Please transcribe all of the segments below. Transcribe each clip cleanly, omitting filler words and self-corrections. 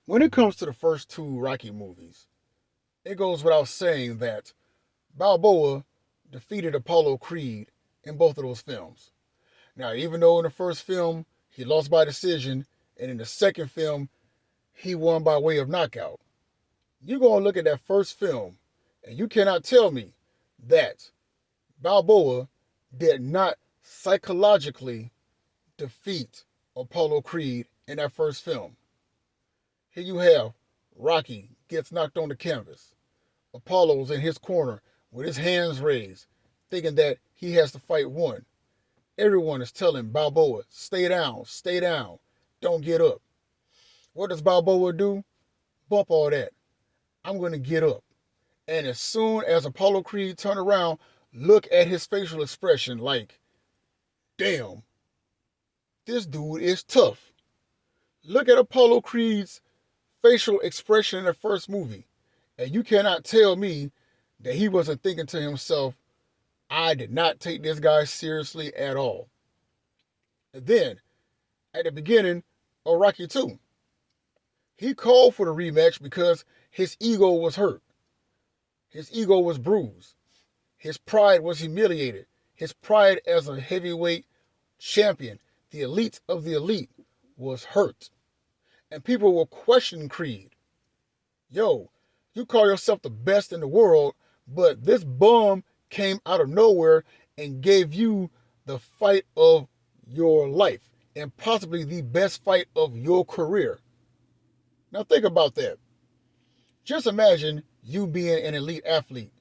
When it comes to the first two Rocky movies, it goes without saying that Balboa defeated Apollo Creed in both of those films. Now, even though in the first film he lost by decision, and in the second film he won by way of knockout, you're going to look at that first film and you cannot tell me that Balboa did not psychologically defeat Apollo Creed in that first film. Here you have Rocky gets knocked on the canvas. Apollo's in his corner with his hands raised, thinking that he has to fight one. Everyone is telling Balboa, stay down, don't get up. What does Balboa do? Bump all that. I'm going to get up. And as soon as Apollo Creed turned around, look at his facial expression like, damn, this dude is tough. Look at Apollo Creed's facial expression in the first movie. And you cannot tell me that he wasn't thinking to himself, I did not take this guy seriously at all. And then, at the beginning of Rocky 2, he called for the rematch because his ego was hurt. His ego was bruised. His pride was humiliated. His pride as a heavyweight champion, the elite of the elite, was hurt. And people were questioning Creed. Yo, you call yourself the best in the world, but this bum came out of nowhere and gave you the fight of your life and possibly the best fight of your career. Now think about that. Just imagine you being an elite athlete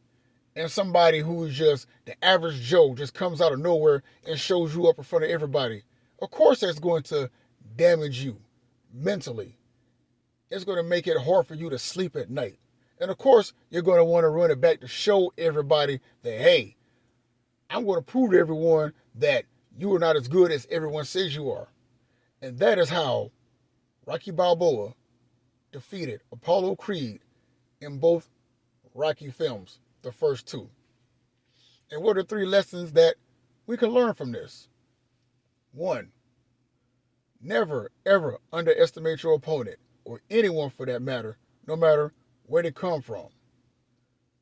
and somebody who is just the average Joe just comes out of nowhere and shows you up in front of everybody. Of course, that's going to damage you mentally. It's going to make it hard for you to sleep at night. And of course, you're going to want to run it back to show everybody that, hey, I'm going to prove to everyone that you are not as good as everyone says you are. And that is how Rocky Balboa defeated Apollo Creed in both Rocky films, the first two. And what are three lessons that we can learn from this? One, never ever underestimate your opponent, or anyone for that matter, no matter where they come from.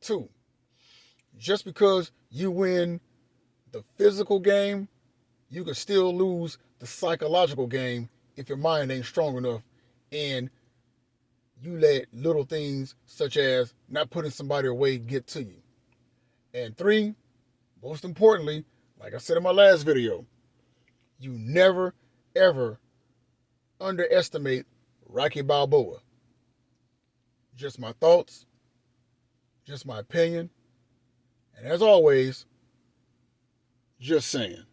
Two, just because you win the physical game, you can still lose the psychological game if your mind ain't strong enough and you let little things such as not putting somebody away get to you. And three, most importantly, like I said in my last video, you never ever underestimate Rocky Balboa. Just my thoughts, just my opinion, and as always, just saying.